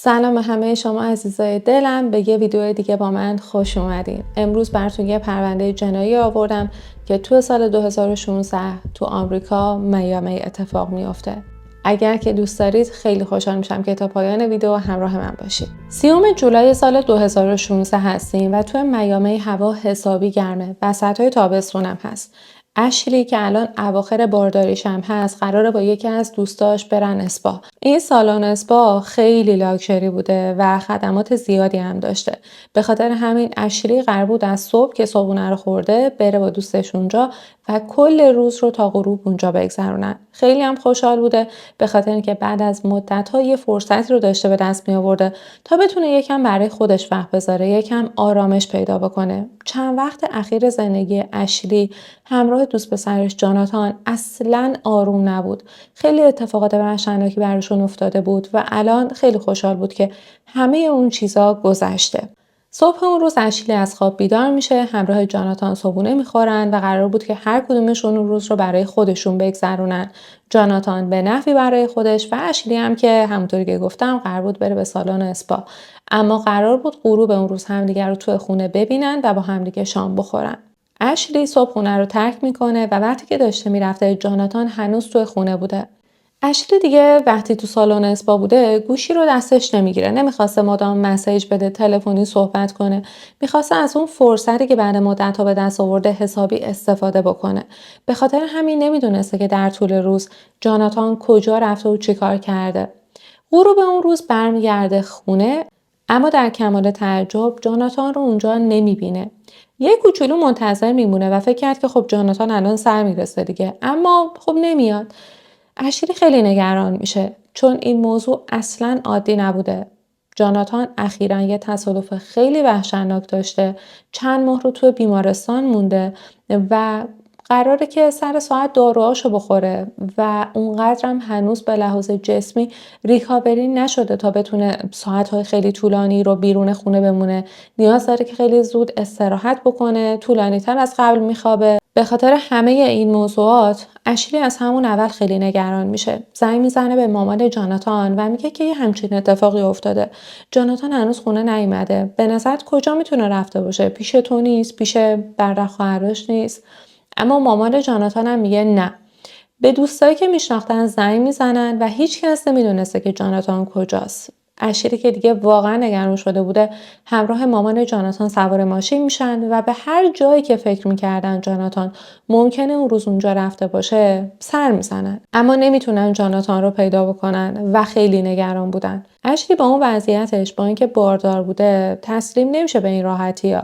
سلام به همه شما عزیزای دلم، به یه ویدیو دیگه با من خوش اومدین. امروز براتون یه پرونده جنایی آوردم که تو سال 2016 تو آمریکا میامی اتفاق میافته. اگر که دوست دارید خیلی خوشحال میشم که تا پایان ویدیو همراه من باشید. 30 جولای سال 2016 هستیم و تو میامی هوا حسابی گرمه. وسطای تابستونم هست. اشلی که الان اواخر بارداریش هم هست قراره با یکی از دوستاش برن اسپا. این سالن اسپا خیلی لاکچری بوده و خدمات زیادی هم داشته. به خاطر همین اشلی قرار بود از صبح که صبحونه رو خورده بره با دوستش اونجا و کل روز رو تا غروب اونجا بگذرونن. خیلی هم خوشحال بوده به خاطر اینکه بعد از مدت‌ها یه فرصتی رو داشته به دست می آورده تا بتونه یکم برای خودش وقت بذاره، یکم آرامش پیدا بکنه. چند وقت اخیر زندگی اشلی همراه دوست پسرش جاناتان اصلاً آروم نبود. خیلی اتفاقات وحشتناکی براشون افتاده بود و الان خیلی خوشحال بود که همه اون چیزا گذشته. صبح اون روز اشلی از خواب بیدار میشه، همراه جاناتان صبحونه میخورن و قرار بود که هر کدومشون اون روز رو برای خودشون بگذرونن. جاناتان به نفعی برای خودش و اشلی هم که همونطوری که گفتم قرار بود بره به سالن اسپا. اما قرار بود غروب اون روز همدیگه رو توی خونه ببینن و با همدیگه شام بخورن. اشلی صبح خونه رو ترک میکنه و وقتی که داشته میرفته جاناتان هنوز توی خونه بوده. اشلی دیگه وقتی تو سالن اسپا بوده گوشی رو دستش نمیگیره، نمیخواسته مدام مسیج بده، تلفنی صحبت کنه، میخواسته از اون فرصتی که بعد مدت‌ها به دست آورده حسابی استفاده بکنه. به خاطر همین نمیدونسته که در طول روز جاناتان کجا رفته و چیکار کرده. غروب اون روز برمیگرده خونه، اما در کمال تعجب جاناتان رو اونجا نمیبینه. یه کوچولو منتظر میمونه و فکر کرد که خب جاناتان الان سر میرسه دیگه، اما خب نمیاد. اشلی خیلی نگران میشه چون این موضوع اصلاً عادی نبوده. جاناتان اخیراً یه تصادف خیلی وحشتناک داشته، چند ماه رو توی بیمارستان مونده و قراره که سر ساعت داروهاشو بخوره و اونقدرم هنوز به لحاظ جسمی ریکاوری نشده تا بتونه ساعتهای خیلی طولانی رو بیرون خونه بمونه. نیاز داره که خیلی زود استراحت بکنه، طولانی تر از قبل میخوابه. به خاطر همه این موضوعات اشلی از همون اول خیلی نگران میشه. زنگ میزنه به مامان جاناتان و میگه که یه همچین اتفاقی افتاده. جاناتان هنوز خونه نیومده. به نظرت کجا میتونه رفته باشه؟ پیش تو نیست؟ پیش برادر خواهرش نیست؟ اما مامان جاناتان هم میگه نه. به دوستایی که میشناختن زنگ میزنن و هیچ کس نمیدونسته که جاناتان کجاست. اشلی که دیگه واقعا نگران شده بوده همراه مامان جاناتان سوار ماشین میشن و به هر جایی که فکر میکردن جاناتان ممکنه اون روز اونجا رفته باشه سر میزنن، اما نمیتونن جاناتان رو پیدا بکنن و خیلی نگران بودن. اشلی با اون وضعیتش، با اینکه باردار بوده، تسلیم نمیشه به این راحتی‌ها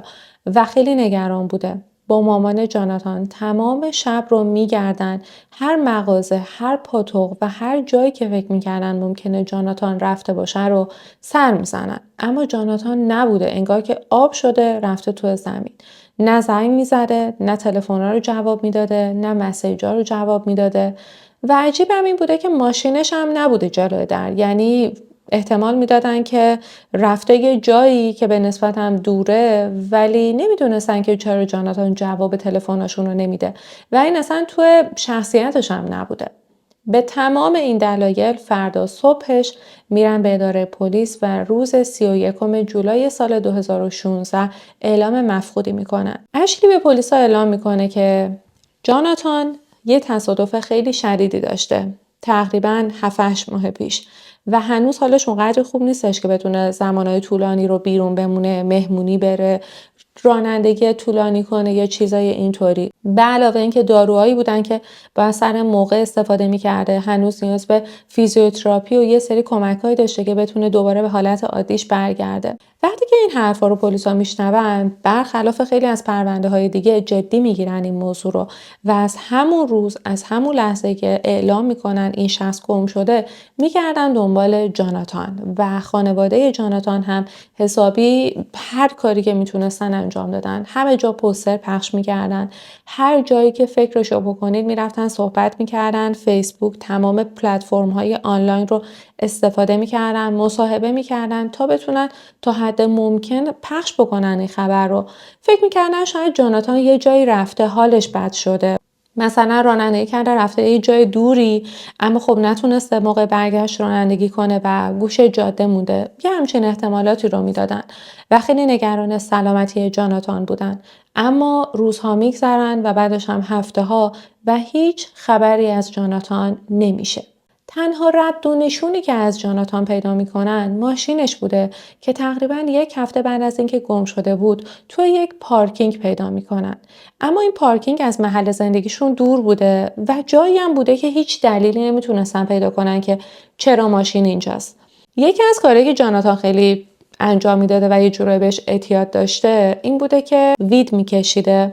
و خیلی نگران بوده. با مامان جاناتان تمام شب رو میگردن، هر مغازه، هر پاتوق و هر جایی که فکر میکردن ممکنه جاناتان رفته باشه رو سر میزنن، اما جاناتان نبوده. انگار که آب شده رفته تو زمین. نه زنگ میزده، نه تلفن‌ها رو جواب میداده، نه مسیج‌ها رو جواب میداده و عجیب هم این بوده که ماشینش هم نبوده جلوی در. یعنی احتمال میدادن که رفته یه جایی که به نسبت هم دوره، ولی نمیدونستن که چرا جاناتان جواب تلفناشون رو نمیده و این اصلا توی شخصیتش هم نبوده. به تمام این دلایل فردا صبحش میرن به اداره پلیس و روز 31 جولای سال 2016 اعلام مفقودی میکنن. اشلی به پلیس اعلام میکنه که جاناتان یه تصادف خیلی شدیدی داشته، تقریباً 7-8 ماه پیش، و هنوز حالش اونقدر خوب نیستش که بتونه زمانهای طولانی رو بیرون بمونه، مهمونی بره، رانندگی طولانی کنه یا چیزای اینطوری. به علاوه اینکه داروهایی بودن که باید سر موقع استفاده میکرده، هنوز نیاز به فیزیوتراپی و یه سری کمک‌هایی داشته که بتونه دوباره به حالت عادیش برگرده. وقتی که این حرفا رو پلیسا میشنون، برخلاف خیلی از پرونده‌های دیگه جدی میگیرن این موضوع رو و از همون روز، از همون لحظه که اعلام میکنن این شخص گم شده، میگردن دنبال جاناتان و خانواده جاناتان هم حسابی هر کاری که میتونستن انجام دادن. همه جا پوستر پخش میکردن، هر جایی که فکرشو بکنید میرفتن صحبت میکردن. فیسبوک، تمام پلتفرم های آنلاین رو استفاده میکردن، مصاحبه میکردن تا بتونن تا حد ممکن پخش بکنن این خبر رو. فکر میکردن شاید جاناتان یه جایی رفته، حالش بد شده مثلا رانندگی کرده رفته یه جای دوری، اما خب نتونسته موقع برگشت رانندگی کنه و گوشه جاده مونده. یه همچین احتمالاتی رو میدادن و خیلی نگران سلامتی جاناتان بودن. اما روزها میگذرن و بعدش هم هفته ها و هیچ خبری از جاناتان نمیشه. تنها رد و نشونی که از جاناتان پیدا میکنن ماشینش بوده که تقریبا یک هفته بعد از اینکه گم شده بود توی یک پارکینگ پیدا میکنن. اما این پارکینگ از محل زندگیشون دور بوده و جایی هم بوده که هیچ دلیلی نمیتونستن پیدا کنن که چرا ماشین اینجاست. یکی از کارهایی که جاناتان خیلی انجام میداده و یه جورایی بهش اعتیاد داشته این بوده که وید میکشیده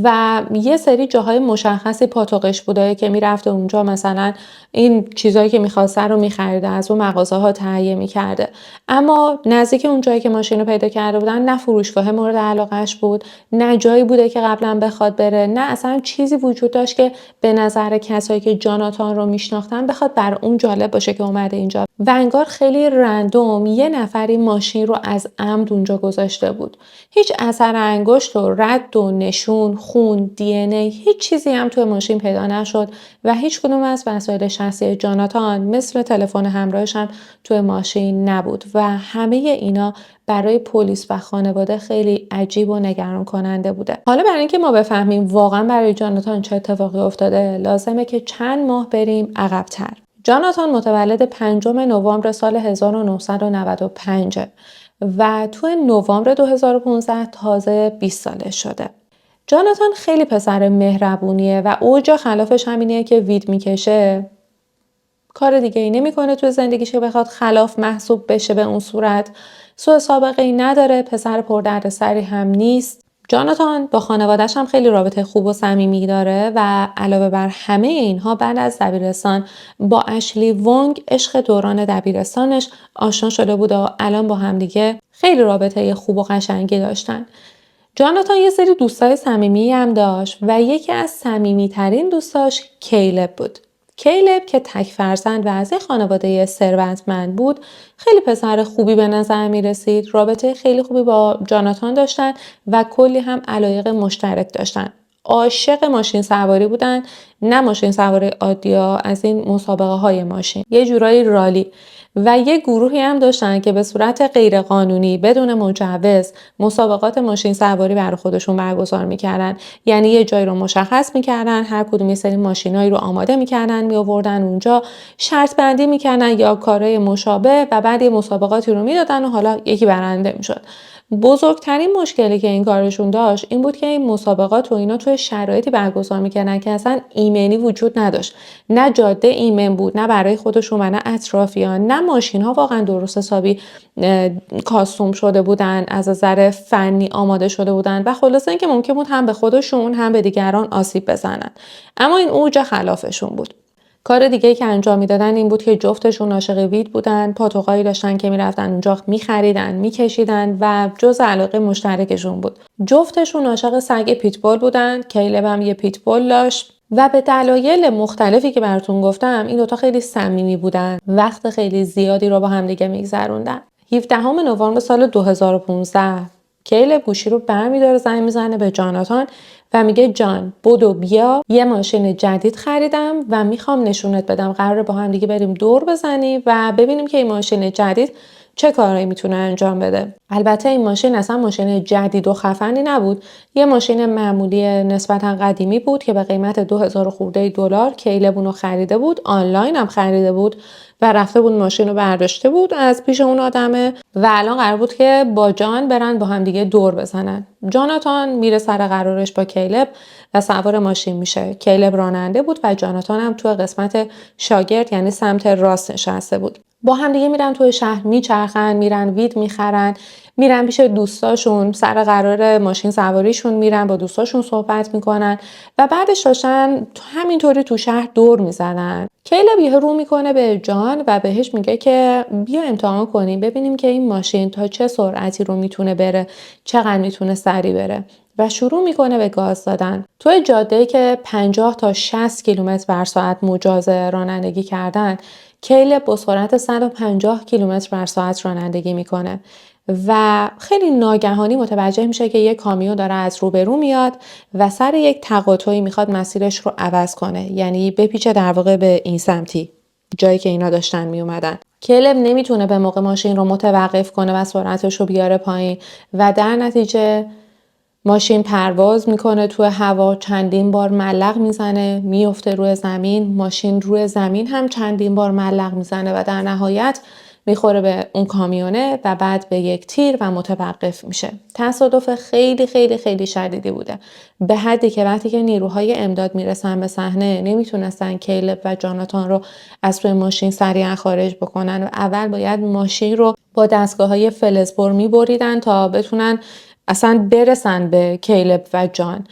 و یه سری جاهای مشخصی پاتوقش بوده که میرفته اونجا، مثلا این چیزایی که میخواسته رو میخریده، از اون مغازه ها تهیه میکرده. اما نزدیک اون جایی که ماشین رو پیدا کرده بودن نه فروشگاه مورد علاقهش بود، نه جایی بوده که قبلا بخواد بره، نه اصلا چیزی وجود داشت که به نظر کسایی که جاناتان رو میشناختن بخواد بر اون جالب باشه که اومده اینجا. و انگار خیلی رندوم یه نفری ماشین رو از عمد اونجا گذاشته بود. هیچ اثر انگشت و رد و نشون، خون، دی ان ای، هیچ چیزی هم توی ماشین پیدا نشد و هیچ کدوم از وسایل شخصی جاناتان مثل تلفن همراهش هم توی ماشین نبود و همه اینا برای پلیس و خانواده خیلی عجیب و نگران کننده بوده. حالا برای اینکه ما بفهمیم واقعا برای جاناتان چه اتفاقی افتاده لازمه که چند ماه بریم عقب‌تر. جاناتان متولد 5 نوامبر سال 1995 و توی نوامبر 2015 تازه 20 سالش شده. جاناتان خیلی پسر مهربونیه و اوج خلافش همینیه که وید میکشه. کار دیگه ای نمیکنه تو زندگیش که بخواد خلاف محسوب بشه به اون صورت. سوء سابقه ای نداره، پسر پردردسری هم نیست. جاناتان با خانواده‌اش هم خیلی رابطه خوب و صمیمی داره و علاوه بر همه اینها بعد از دبیرستان با اشلی ونگ عشق دوران دبیرستانش آشنا شده بود و الان با همدیگه خیلی رابطه خوب و قشنگی داشتن. جاناتان یه سری دوستای صمیمی هم داشت و یکی از صمیمی‌ترین دوستاش کیلب بود. کیلب که تک فرزند و از یه خانواده ثروتمند بود خیلی پسر خوبی به نظر می رسید. رابطه خیلی خوبی با جاناتان داشتن و کلی هم علایق مشترک داشتن. عاشق ماشین سواری بودن، نه ماشین سواری عادی ها، از این مسابقه های ماشین، یه جورایی رالی. و یه گروهی هم داشتن که به صورت غیرقانونی بدون مجوز مسابقات ماشین سواری برای خودشون برگزار میکردن. یعنی یه جایی رو مشخص میکردن، هر کدوم یه سری ماشینایی رو آماده میکردن، میآوردن اونجا، شرط بندی میکردن یا کارهای مشابه و بعد یه مسابقاتی رو میدادن و حالا یکی برنده میشد. بزرگترین مشکلی که این کارشون داشت این بود که این مسابقات و اینا توی شرایطی برگزار میکردن که اصلا ایمنی وجود نداشت. نه جاده ایمن بود، نه برای خودشون و نه اطرافیان، نه ماشین ها واقعا درست حسابی کاستوم شده بودن، از نظر فنی آماده شده بودن و خلاصه اینکه ممکن بود هم به خودشون هم به دیگران آسیب بزنن. اما این اوج خلافشون بود. کار دیگه‌ای که انجام میدادن این بود که جفتشون عاشق وید بودن، پاتوقایی داشتن که میرفتن اونجا میخریدن، میکشیدن و جز علاقه مشترکشون بود. جفتشون عاشق سگ پیتبول بودن، کیلب هم یه پیتبول داشت و به دلایل مختلفی که براتون گفتم این دوتا خیلی صمیمی بودن، وقت خیلی زیادی رو با هم دیگه میگذروندن. 17 نوامبر سال 2015 کیلب گوشی رو برمیداره، زنگ میزنه به جاناتان و میگه جان بدو بیا، یه ماشین جدید خریدم و میخوام نشونت بدم، قراره با هم دیگه بریم دور بزنیم و ببینیم که این ماشین جدید چه کارهایی میتونه انجام بده. البته این ماشین اصلا ماشین جدید و خفنی نبود، یه ماشین معمولی نسبتا قدیمی بود که به قیمت 2000 خورده دلار کیلب اونو خریده بود، آنلاین هم خریده بود و رفته بود ماشین رو برداشته بود از پیش اون آدمه و الان قرار بود که با جان برن با هم دیگه دور بزنن. جاناتان میره سر قرارش با کیلب و سوار ماشین میشه. کیلب راننده بود و جاناتان هم تو قسمت شاگرد یعنی سمت راست نشسته بود. با هم دیگه میرن توی شهر میچرخن، میرن وید میخرن، میرن پیش دوستاشون، سر قرار ماشین سواریشون میرن، با دوستاشون صحبت میکنن و بعدش داشتن همینطوری تو شهر دور میزنن. کیلب یه رو میکنه به جان و بهش میگه که بیا امتحان کنیم ببینیم که این ماشین تا چه سرعتی رو میتونه بره، چقدر میتونه سریع بره و شروع میکنه به گاز دادن. توی جاده‌ای که 50 تا 60 کیلومتر بر ساعت مجاز رانندگی کردن، کیلب با سرعت 150 کیلومتر بر ساعت رانندگی میکنه و خیلی ناگهانی متوجه میشه که یک کامیون داره از روبرو میاد و سر یک تقاطعی میخواد مسیرش رو عوض کنه، یعنی بپیچه در واقع به این سمتی، جایی که اینا داشتن میومدن. کیلب نمیتونه به موقع ماشین رو متوقف کنه و سرعتش رو بیاره پایین و در نتیجه ماشین پرواز میکنه تو هوا، چندین بار ملق میزنه، میفته روی زمین، ماشین روی زمین هم چندین بار ملق میزنه و در نهایت میخوره به اون کامیونه و بعد به یک تیر و متوقف میشه. تصادف خیلی خیلی خیلی شدیدی بوده، به حدی که وقتی که نیروهای امداد میرسن به صحنه نمیتونستن کیلب و جاناتان رو از توی ماشین سریعا خارج بکنن و اول باید ماشین رو با دستگاه‌های فلزبر میبریدن تا بتونن اصلا برسن به کیلب و جان.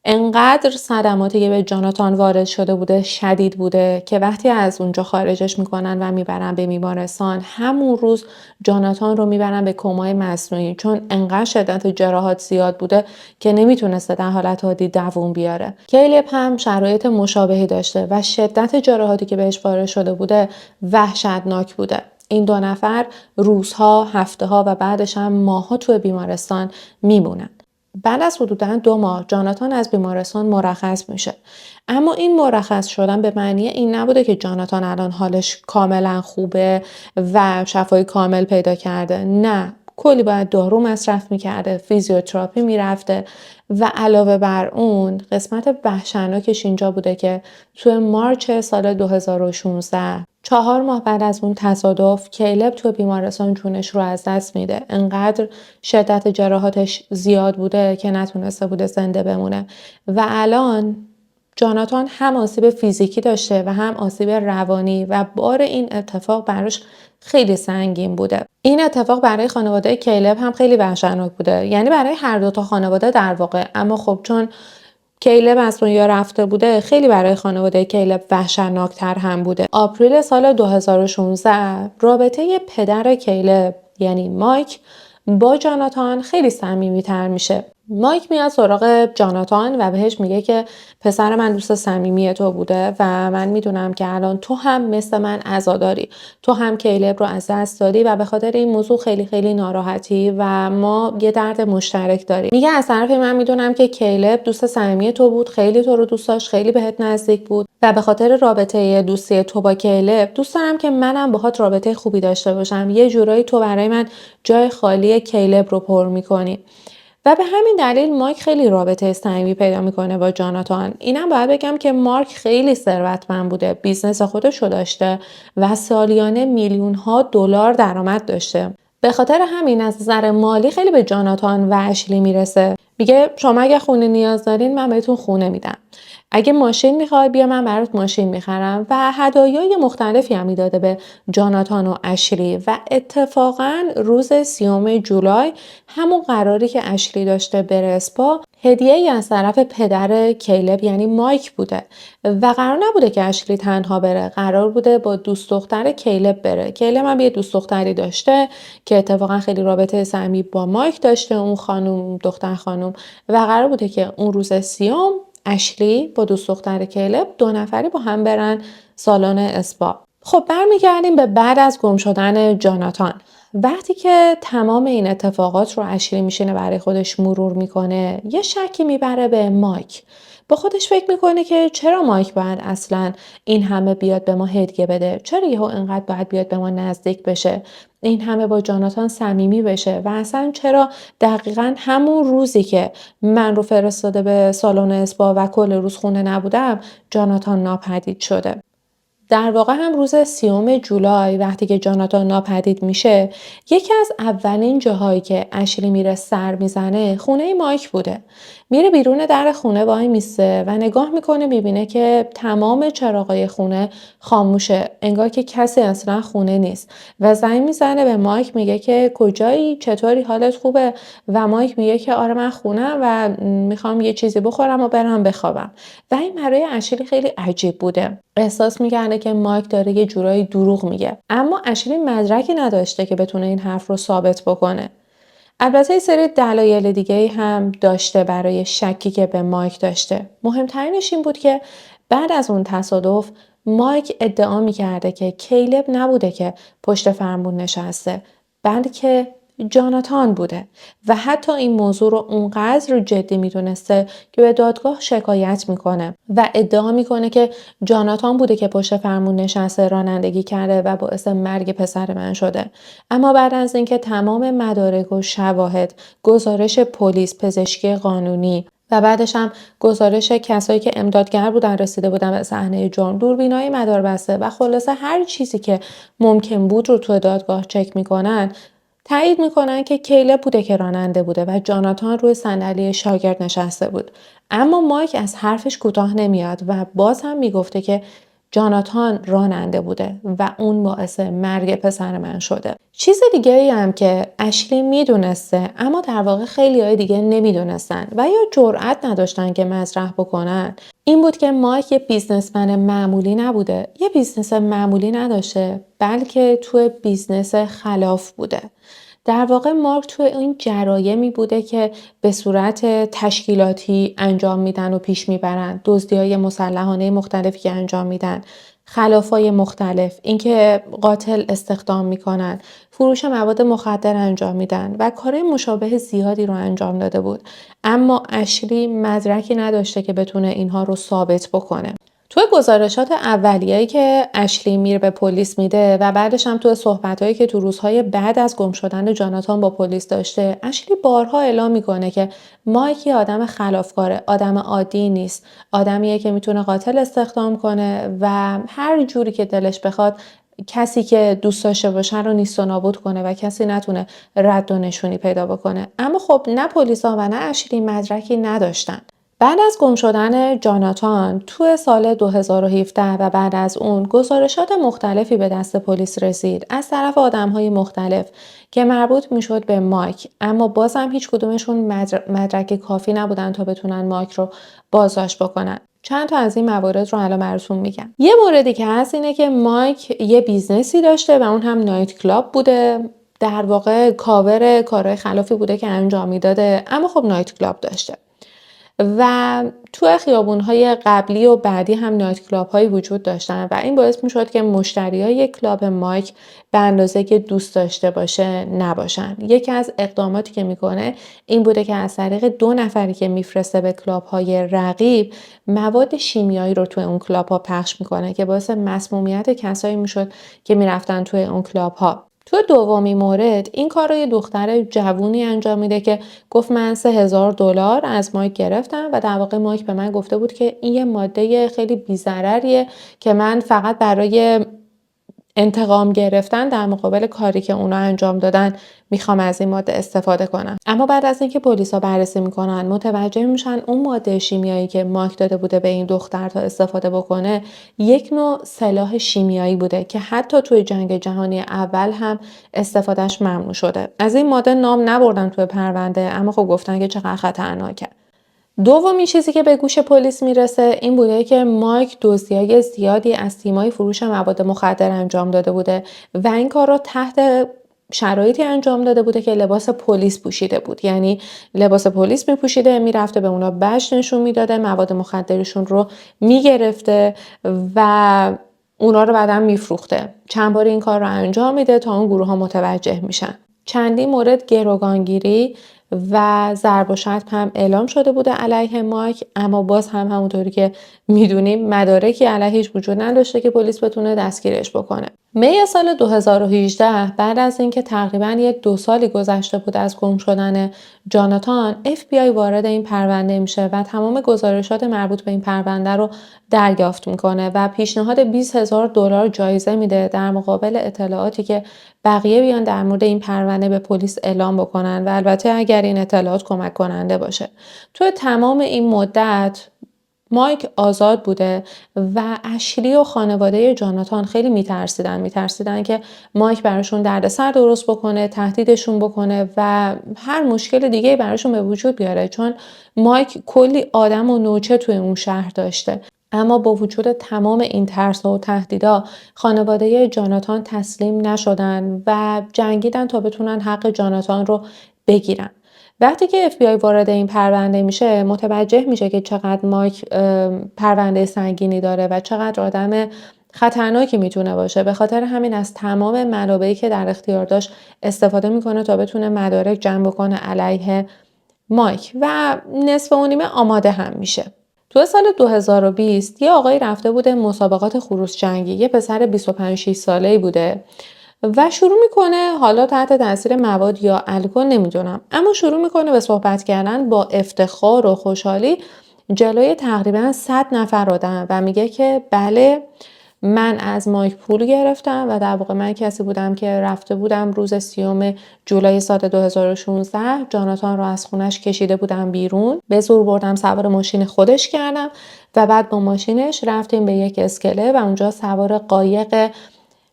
انقدر صدماتی که به جاناتان وارد شده بوده شدید بوده که وقتی از اونجا خارجش میکنن و میبرن به بیمارستان، همون روز جاناتان رو میبرن به کمای مصنوعی، چون انقدر شدت جراحات زیاد بوده که نمیتونسته در حالت عادی دووم بیاره. کیلب هم شرایط مشابهی داشته و شدت جراحاتی که بهش وارد شده بوده وحشتناک بوده. این دو نفر روزها، هفته‌ها و بعدش هم ماه‌ها توی بیمارستان میمونن. بعد از حدوداً 2 ماه جاناتان از بیمارستان مرخص میشه. اما این مرخص شدن به معنی این نبوده که جاناتان الان حالش کاملا خوبه و شفای کامل پیدا کرده. نه، کلی باید دارو مصرف میکرده، فیزیوتراپی میرفته و علاوه بر اون قسمت وحشتناکش اینجا بوده که توی مارچ سال 2016 4 ماه بعد از اون تصادف کیلب توی بیمارستان جونش رو از دست میده. انقدر شدت جراحاتش زیاد بوده که نتونسته بوده زنده بمونه و الان جاناتان هم آسیب فیزیکی داشته و هم آسیب روانی و بار این اتفاق براش خیلی سنگین بوده. این اتفاق برای خانواده کیلب هم خیلی وحشتناک بوده، یعنی برای هر دو تا خانواده در واقع، اما خب چون کیلب از دنیا رفته بوده خیلی برای خانواده کیلب وحشتناکتر هم بوده. آپریل سال 2016 رابطه پدر کیلب یعنی مایک با جاناتان خیلی صمیمی‌تر میشه. مایک میاد سراغ جاناتان و بهش میگه که پسر من دوست صمیمی تو بوده و من میدونم که الان تو هم مثل من عزاداری، تو هم کیلب رو از دست دادی و به خاطر این موضوع خیلی خیلی ناراحتی و ما یه درد مشترک داریم. میگه از طرف من میدونم که کیلب دوست صمیمی تو بود، خیلی تو رو دوست داشت، خیلی بهت نزدیک بود و به خاطر رابطه دوستی تو با کیلب دوست دارم که منم باهات رابطه خوبی داشته باشم. یه جورایی تو برای من جای خالی کیلب رو پر میکنی. و به همین دلیل مایک خیلی رابطه صمیمی پیدا میکنه با جاناتان. اینم باید بگم که مارک خیلی ثروتمند بوده، بیزنس خودش رو داشته و سالیانه میلیون ها دلار درآمد داشته. به خاطر همین از نظر مالی خیلی به جاناتان و اشلی میرسه. میگه شما اگه خونه نیاز دارین من بهتون خونه میدم. اگه ماشین میخوای بیا من برات ماشین میخرم و هدایای مختلفی هم میداده به جاناتان و اشلی. و اتفاقا روز 30 جولای همون قراری که اشلی داشته بره اسپا هدیه ای از طرف پدر کیلب یعنی مایک بوده و قرار نبوده که اشلی تنها بره، قرار بوده با دوست دختر کیلب بره. کیلب هم یه دوست دختری داشته که اتفاقا خیلی رابطه صمیمی با مایک داشته، اون خانم دختر خانم، و قرار بوده که اون روز 30 اشلی با دوست دختر کیلب 2 نفری با هم برن سالن اسپا. خب برمیگردیم به بعد از گم شدن جاناتان. وقتی که تمام این اتفاقات رو اشلی میشینه برای خودش مرور میکنه یه شکی میبره به مایک. با خودش فکر میکنه که چرا مایک باید اصلا این همه بیاد به ما هدیه بده، چرا یهو اینقدر باید بیاد به ما نزدیک بشه، این همه با جاناتان صمیمی بشه و اصلا چرا دقیقاً همون روزی که من رو فرستاده به سالن اسپا و کل روز خونه نبودم جاناتان ناپدید شده. در واقع هم روز 30 جولای وقتی که جاناتان ناپدید میشه یکی از اولین جاهایی که اشلی میره سر میزنه خونه مایک بوده. میره بیرون در خونه وای میسته و نگاه میکنه میبینه که تمام چراغای خونه خاموشه، انگار که کسی اصلا خونه نیست و زنگ میزنه به مایک میگه که کجایی، چطوری، حالت خوبه؟ و مایک میگه که آره من خونم و میخوام یه چیزی بخورم و برم بخوابم. و این برای اشلی خیلی عجیب بوده. احساس میکنه که مایک داره یه جورایی دروغ میگه، اما اشلی مدرکی نداشته که بتونه این حرف رو ثابت بکنه. البته یه سری دلایل دیگه هم داشته برای شکی که به مایک داشته. مهمترینش این بود که بعد از اون تصادف مایک ادعا می‌کرده که کیلب نبوده که پشت فرمون نشسته، بلکه جاناتان بوده و حتی این موضوع رو اونقدر جدی میدونسته که به دادگاه شکایت میکنه و ادعا میکنه که جاناتان بوده که پشت فرمون نشسته، رانندگی کرده و باعث مرگ پسر من شده. اما بعد از اینکه تمام مدارک و شواهد، گزارش پلیس، پزشکی قانونی و بعدش هم گزارش کسایی که امدادگر بودن رسیده بودن به صحنه جرم، دوربینای مداربسته و خلاصه هر چیزی که ممکن بود رو تو دادگاه چک میکنن، تایید میکنن که کیلب بوده که راننده بوده و جاناتان روی صندلی شاگرد نشسته بود. اما مایک از حرفش کوتاه نمیاد و باز هم میگفته که جاناتان راننده بوده و اون باعث مرگ پسر من شده. چیز دیگه ای هم که اشلی میدونسته اما در واقع خیلی های دیگه نمیدونستن و یا جرئت نداشتن که مطرح بکنن، این بود که مایک یه بیزنسمن معمولی نبوده، یه بیزنس معمولی نداشته، بلکه توی بیزنس خلاف بوده. در واقع مارک توی این جرایمی بوده که به صورت تشکیلاتی انجام میدن و پیش میبرن، دزدی‌های مسلحانه مختلفی که انجام میدن، خلافای مختلف، اینکه قاتل استخدام میکنن، فروش مواد مخدر انجام میدن و کارهای مشابه زیادی رو انجام داده بود. اما اشلی مدرکی نداشته که بتونه اینها رو ثابت بکنه. توی گزارشات اولیه‌ای که اشلی میر به پلیس میده و بعدش هم توی صحبتایی که تو روزهای بعد از گم شدن جاناتان با پلیس داشته، اشلی بارها اعلام میکنه که مایک یه آدم خلافکاره، آدم عادی نیست، آدمیه که میتونه قاتل استخدام کنه و هر جوری که دلش بخواد کسی که دوست داشته باشه رو نیست و نابود کنه و کسی نتونه رد و نشونی پیدا بکنه. اما خب نه پلیسا و نه اشلی مدرکی نداشتن. بعد از گم شدن جاناتان تو سال 2017 و بعد از اون گزارشات مختلفی به دست پلیس رسید از طرف آدم‌های مختلف که مربوط میشد به مایک، اما بازم هیچ کدومشون مدرک کافی نبودن تا بتونن مایک رو بازداشت بکنن. چند تا از این موارد رو الان براتون میگم. یه موردی که هست اینه که مایک یه بیزنسی داشته و اون هم نایت کلاب بوده. در واقع کاور کارهای خلافی بوده که انجام میداده، اما خب نایت کلاب داشته. و تو خیابون‌های قبلی و بعدی هم نایت کلاب‌هایی وجود داشتن و این باعث می‌شد که مشتریای کلاب مایک به اندازه که دوست داشته باشه نباشن. یکی از اقداماتی که میکنه این بوده که از طریق 2 نفری که میفرسته به کلاب‌های رقیب مواد شیمیایی رو توی اون کلاب‌ها پخش میکنه که باعث مسمومیت کسایی میشد که میرفتن توی اون کلاب‌ها. تو دومی مورد این کار رو یه دختر جوونی انجام میده که گفت من $3000 از مایک گرفتم و در واقع مایک به من گفته بود که این یه ماده خیلی بی‌ضرریه که من فقط برای انتقام گرفتن در مقابل کاری که اونا انجام دادن میخوام از این ماده استفاده کنم. اما بعد از اینکه پلیسا بررسی میکنن متوجه میشن اون ماده شیمیایی که مایک داده بوده به این دختر تا استفاده بکنه یک نوع سلاح شیمیایی بوده که حتی توی جنگ جهانی اول هم استفادهش ممنوع شده. از این ماده نام نبردن توی پرونده، اما خب گفتن که چقدر خطرناکه. دومین چیزی که به گوش پلیس میرسه این بوده که مایک دزدی‌های زیادی از تیم‌های فروش مواد مخدر انجام داده بوده و این کار رو تحت شرایطی انجام داده بوده که لباس پلیس پوشیده بود. یعنی لباس پلیس میپوشیده، میرفته به اونا بش نشون میداده، مواد مخدرشون رو میگرفته و اونا رو بعداً میفروخته. چند بار این کار رو انجام میده تا اون گروه ها متوجه میشن. چندین مورد گروگانگیری و ضرب و شتم هم اعلام شده بوده علیه مایک، اما باز هم همونطوری که میدونیم مدارکی علیهش وجود نداشته که پلیس بتونه دستگیرش بکنه. می سال 2018 بعد از اینکه تقریباً 2 سالی گذشته بود از گم شدن جاناتان، FBI وارد این پرونده میشه و تمام گزارشات مربوط به این پرونده رو دریافت میکنه و پیشنهاد $20,000 جایزه میده در مقابل اطلاعاتی که بقیه بیان در مورد این پرونده به پلیس اعلام بکنن و البته اگر این اطلاعات کمک کننده باشه. توی تمام این مدت مایک آزاد بوده و اشلی و خانواده جاناتان خیلی میترسیدن که مایک براشون دردسر درست بکنه، تهدیدشون بکنه و هر مشکل دیگه براشون به وجود بیاره، چون مایک کلی آدم و نوچه توی اون شهر داشته. اما با وجود تمام این ترس و تهدیدا خانواده جاناتان تسلیم نشدن و جنگیدن تا بتونن حق جاناتان رو بگیرن. وقتی که FBI وارد این پرونده میشه متوجه میشه که چقدر مایک پرونده سنگینی داره و چقدر آدم خطرناکی میتونه باشه. به خاطر همین از تمام منابعی که در اختیار داشت استفاده میکنه تا بتونه مدارک جمع کنه علیه مایک و نصف و نیمه آماده هم میشه. تو سال 2020 یه آقایی رفته بوده مسابقات خروس جنگی، یه پسر 25-6 ساله‌ای بوده و شروع میکنه، حالا تحت تاثیر مواد یا الکل نمیدونم، اما شروع میکنه به صحبت کردن با افتخار و خوشحالی جلوی تقریبا 100 نفر آدم و میگه که بله من از مایک پول گرفتم و در واقع من کسی بودم که رفته بودم روز 30 جولای سال 2016 جاناتان رو از خونش کشیده بودم بیرون، به زور بردم سوار ماشین خودش کردم و بعد با ماشینش رفتیم به یک اسکله و اونجا سوار قایق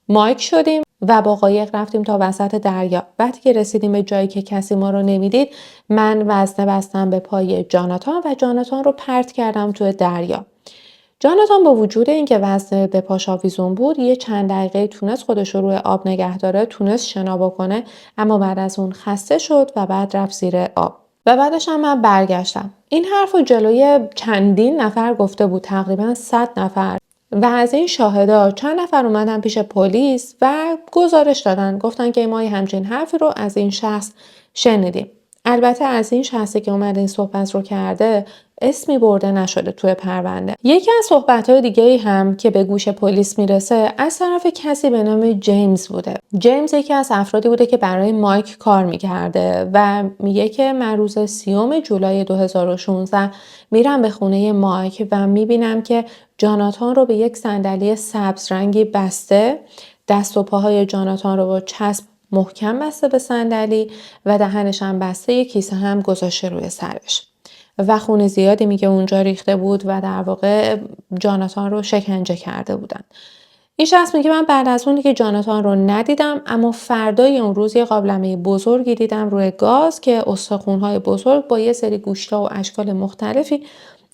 مایک شدیم و با قایق رفتیم تا وسط دریا. وقتی که رسیدیم به جایی که کسی ما رو نمیدید من وزنه بستم به پای جاناتان و جاناتان رو پرت کردم توی دریا. جاناتان با وجود اینکه وزن به پاش آویزون بود یه چند دقیقه تونست خودش رو روی آب نگه داره، تونست شنا بکنه، اما بعد از اون خسته شد و بعد رفت زیر آب. و بعدش هم من برگشتم. این حرف رو جلوی چندین نفر گفته بود، تقریبا 100 نفر. و از این شاهدا چند نفر اومدن پیش پلیس و گزارش دادن، گفتن که ما همچین حرفی رو از این شخص شنیدیم. البته از این شخصی که اومد این صحبت رو کرده اسمی برده نشده توی پرونده. یکی از صحبت‌های دیگه‌ای هم که به گوش پلیس میرسه از طرف کسی به نام جیمز بوده. جیمز یکی از افرادی بوده که برای مایک کار میکرده و میگه که من روز 30 جولای 2016 میرم به خونه مایک و میبینم که جاناتان رو به یک صندلی سبز رنگی بسته، دست و پاهای جاناتان رو با چسب محکم بسته به صندلی و دهنش هم بسته، یک کیسه هم گذاشته روی سرش و خون زیادی میگه اونجا ریخته بود و در واقع جاناتان رو شکنجه کرده بودن. این شخص میگه من بعد از اونی که جاناتان رو ندیدم، اما فردای اون روز یه قابلمه بزرگی دیدم روی گاز که استخوان‌های بزرگ با یه سری گوشت‌ها و اشکال مختلفی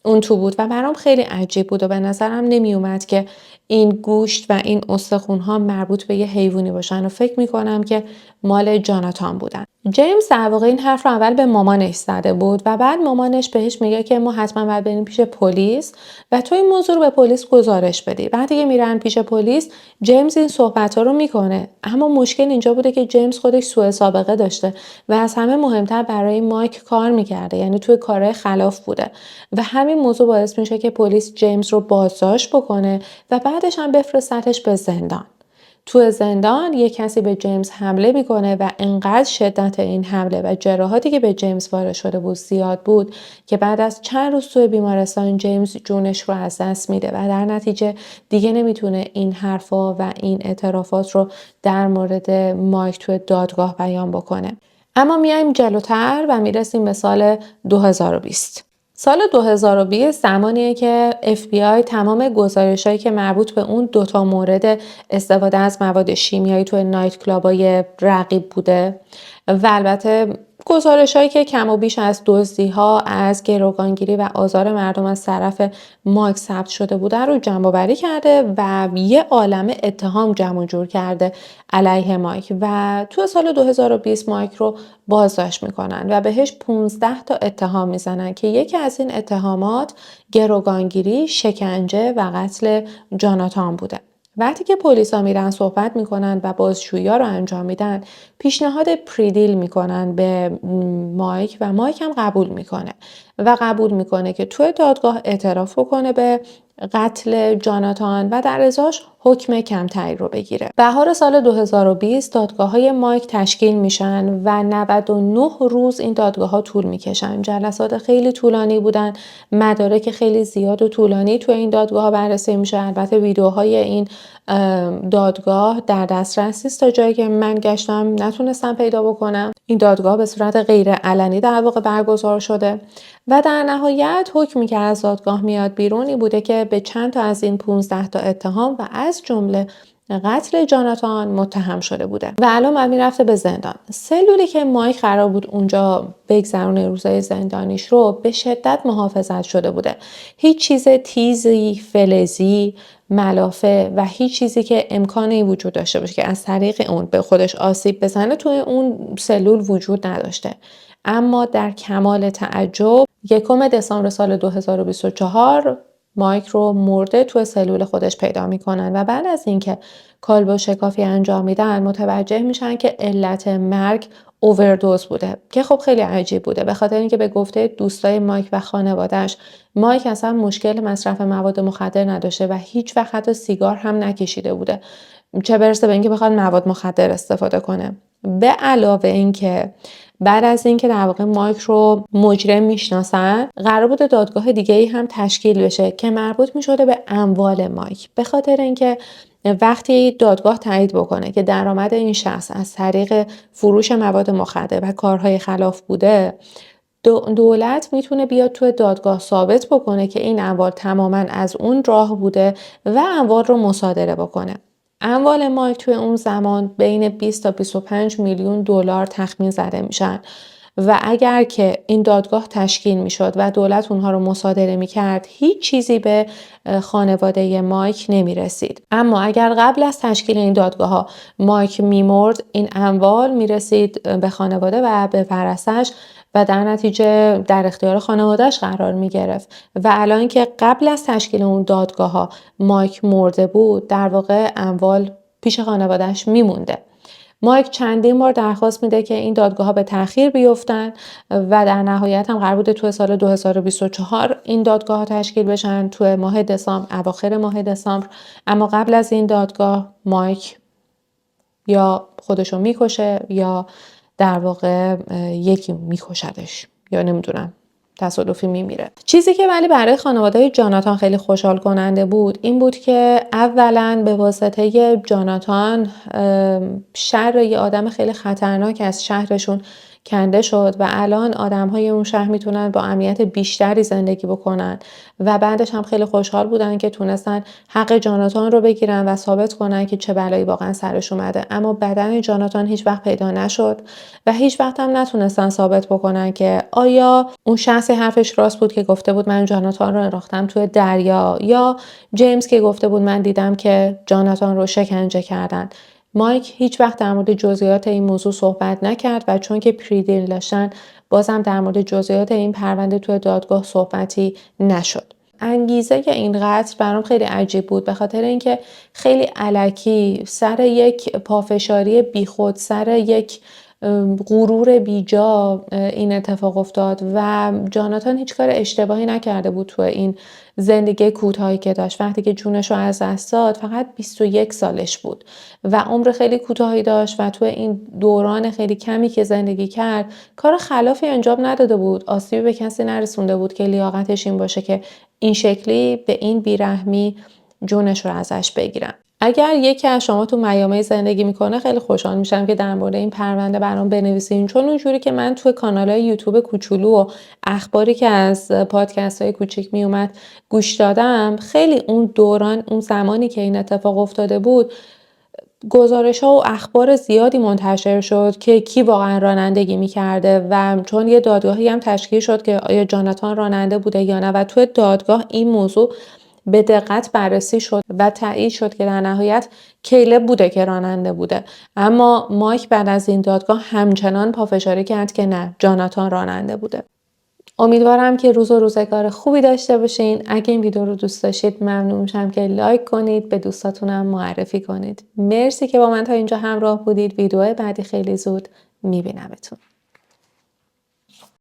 اون تو بود و برام خیلی عجیب بود و به نظرم نمی اومد که این گوشت و این استخوان‌ها مربوط به یه حیوانی باشن و فکر میکنم که مال جاناتان بودن. جیمز در واقع این حرف رو اول به مامانش زده بود و بعد مامانش بهش میگه که ما حتما باید بریم پیش پلیس و تو این موضوع رو به پلیس گزارش بدی. وقتی که میرن پیش پلیس جیمز این صحبت‌ها رو میکنه، اما مشکل اینجا بوده که جیمز خودش سوء سابقه داشته و از همه مهمتر برای مایک کار میکرده، یعنی توی کارهای خلاف بوده و همین موضوع باعث میشه که پلیس جیمز رو بازداشت بکنه و بعدش هم بفرستتش به زندان. تو زندان یک کسی به جیمز حمله میکنه و انقدر شدت این حمله و جراحاتی که به جیمز وارد شده بود زیاد بود که بعد از چند روز توی بیمارستان جیمز جونش رو از دست میده و در نتیجه دیگه نمیتونه این حرفا و این اعترافات رو در مورد مایک توی دادگاه بیان بکنه. اما میایم جلوتر و میرسیم به سال 2020. سال 2020 زمانیه که FBI تمام گزارش‌هایی که مربوط به اون دوتا مورد استفاده از مواد شیمیایی توی نایت کلابای رقیب بوده و البته گزارش‌هایی که کم و بیش از دزدی‌ها، از گروگانگیری و آزار مردم از طرف مایک ثبت شده بوده رو جمع‌آوری کرده و یه عالمه اتهام جمع جور کرده علیه مایک و تو سال 2020 مایک رو بازداشت میکنن و بهش 15 تا اتهام میزنن که یکی از این اتهامات گروگانگیری، شکنجه و قتل جاناتان بوده. وقتی که پلیسا میرن صحبت میکنن و بازجویی‌ها رو انجام میدن پیشنهاد پریدیل میکنن به مایک و مایک هم قبول میکنه و قبول میکنه که توی دادگاه اعتراف بکنه به قتل جاناتان و در ازاش حکم کمتری رو بگیره. بهار سال 2020 دادگاه‌های مایک تشکیل میشن و 99 روز این دادگاه‌ها طول میکشن. جلسات خیلی طولانی بودن، مدارک خیلی زیاد و طولانی توی این دادگاه‌ها بررسی میشه. البته ویدیوهای این دادگاه در دسترس است، تا جایی که من گشتم نتونستم پیدا بکنم. این دادگاه به صورت غیر علنی در واقع برگزار شده و در نهایت حکمی که از دادگاه میاد بیرونی بوده که به چند تا از این 15 تا اتهام و از جمله قتل جاناتان متهم شده بوده و الان بعد میرفته به زندان. سلولی که مایک قرار بود اونجا بگذرونه روزای زندانیش رو به شدت محافظت شده بوده. هیچ چیز تیزی، فلزی، ملافه و هیچ چیزی که امکانی وجود داشته باشه که از طریق اون به خودش آسیب بزنه توی اون سلول وجود نداشته. اما در کمال تعجب 1 دسامبر سال 2024 مایک رو مرده توی سلول خودش پیدا میکنن و بعد از اینکه کالبد شکافی انجام میدن متوجه میشن که علت مرگ اووردوز بوده که خب خیلی عجیب بوده، به خاطر اینکه به گفته دوستای مایک و خانواده‌اش مایک اصلا مشکل مصرف مواد مخدر نداشته و هیچ وقت حتی سیگار هم نکشیده بوده، چه برسه به اینکه بخواد مواد مخدر استفاده کنه. به علاوه اینکه بعد از اینکه در واقع مایک رو مجرم میشناسن، قرار بوده دادگاه دیگه ای هم تشکیل بشه که مربوط میشده به اموال مایک، به خاطر اینکه وقتی دادگاه تایید بکنه که درآمد این شخص از طریق فروش مواد مخدر و کارهای خلاف بوده، دولت میتونه بیاد توی دادگاه ثابت بکنه که این اموال تماما از اون راه بوده و اموال رو مصادره بکنه. اموال مایک توی اون زمان بین 20 تا 25 میلیون دلار تخمین زده میشن و اگر که این دادگاه تشکیل میشد و دولت اونها رو مصادره میکرد هیچ چیزی به خانواده مایک نمیرسید. اما اگر قبل از تشکیل این دادگاه ها مایک میمرد، این اموال میرسید به خانواده و به ورثه‌اش و در نتیجه در اختیار خانواده‌اش قرار می گرفت و الان که قبل از تشکیل اون دادگاه ها مایک مرده بود، در واقع اموال پیش خانواده‌اش میمونده. مایک چندین بار درخواست میده که این دادگاه ها به تأخیر بیفتن و در نهایت هم قرار بوده توی سال 2024 این دادگاه ها تشکیل بشن توی ماه دسامبر، اواخر ماه دسامبر. اما قبل از این دادگاه مایک یا خودشو میکشه یا در واقع یکی میکشدش یا نمیدونم تصادفی میمیره. چیزی که ولی برای خانواده جاناتان خیلی خوشحال کننده بود این بود که اولا به واسطه جاناتان شر یه آدم خیلی خطرناک از شهرشون کنده شد و الان آدم‌های اون شهر میتونن با امنیت بیشتری زندگی بکنن و بعدش هم خیلی خوشحال بودن که تونستن حق جاناتان رو بگیرن و ثابت کنن که چه بلایی واقعا سرش اومده. اما بدن جاناتان هیچ وقت پیدا نشد و هیچ وقت هم نتونستن ثابت بکنن که آیا اون شخصی حرفش راست بود که گفته بود من جاناتان رو انداختم توی دریا، یا جیمز که گفته بود من دیدم که جاناتان رو شکنجه کردن. مایک هیچ وقت در مورد جزئیات این موضوع صحبت نکرد و چون که پریدیل داشتن بازم در مورد جزئیات این پرونده توی دادگاه صحبتی نشد. انگیزه این قتل برام خیلی عجیب بود، به خاطر اینکه خیلی الکی سر یک پافشاری بیخود، سر یک غرور بیجا این اتفاق افتاد و جاناتان هیچ کار اشتباهی نکرده بود تو این زندگی کوتاهی که داشت. وقتی که جونش رو از دست داد فقط 21 سالش بود و عمر خیلی کوتاهی داشت و تو این دوران خیلی کمی که زندگی کرد کار خلافی انجام نداده بود، آسیبی به کسی نرسونده بود که لیاقتش این باشه که این شکلی به این بیرحمی جونش رو ازش بگیرن. اگر یکی از شما تو میامی زندگی میکنه خیلی خوشحال میشم که در مورد این پرونده برام بنویسین، چون اونجوری که من توی کانال‌های یوتیوب کوچولو و اخباری که از پادکست‌های کوچیک میومد گوش دادم، خیلی اون دوران، اون زمانی که این اتفاق افتاده بود، گزارش‌ها و اخبار زیادی منتشر شد که کی واقعا رانندگی میکرده و چون یه دادگاهی هم تشکیل شد که آیا جاناتان راننده بوده یا نه و توی دادگاه این موضوع به دقت بررسی شد و تایید شد که در نهایت کیلب بوده که راننده بوده. اما مایک بعد از این دادگاه همچنان پافشاری کرد که نه، جاناتان راننده بوده. امیدوارم که روز و روزگار خوبی داشته باشین. اگه این ویدیو رو دوست داشتید ممنون میشم که لایک کنید، به دوستاتونم معرفی کنید. مرسی که با من تا اینجا همراه بودید. ویدیو بعدی خیلی زود میبینمتون.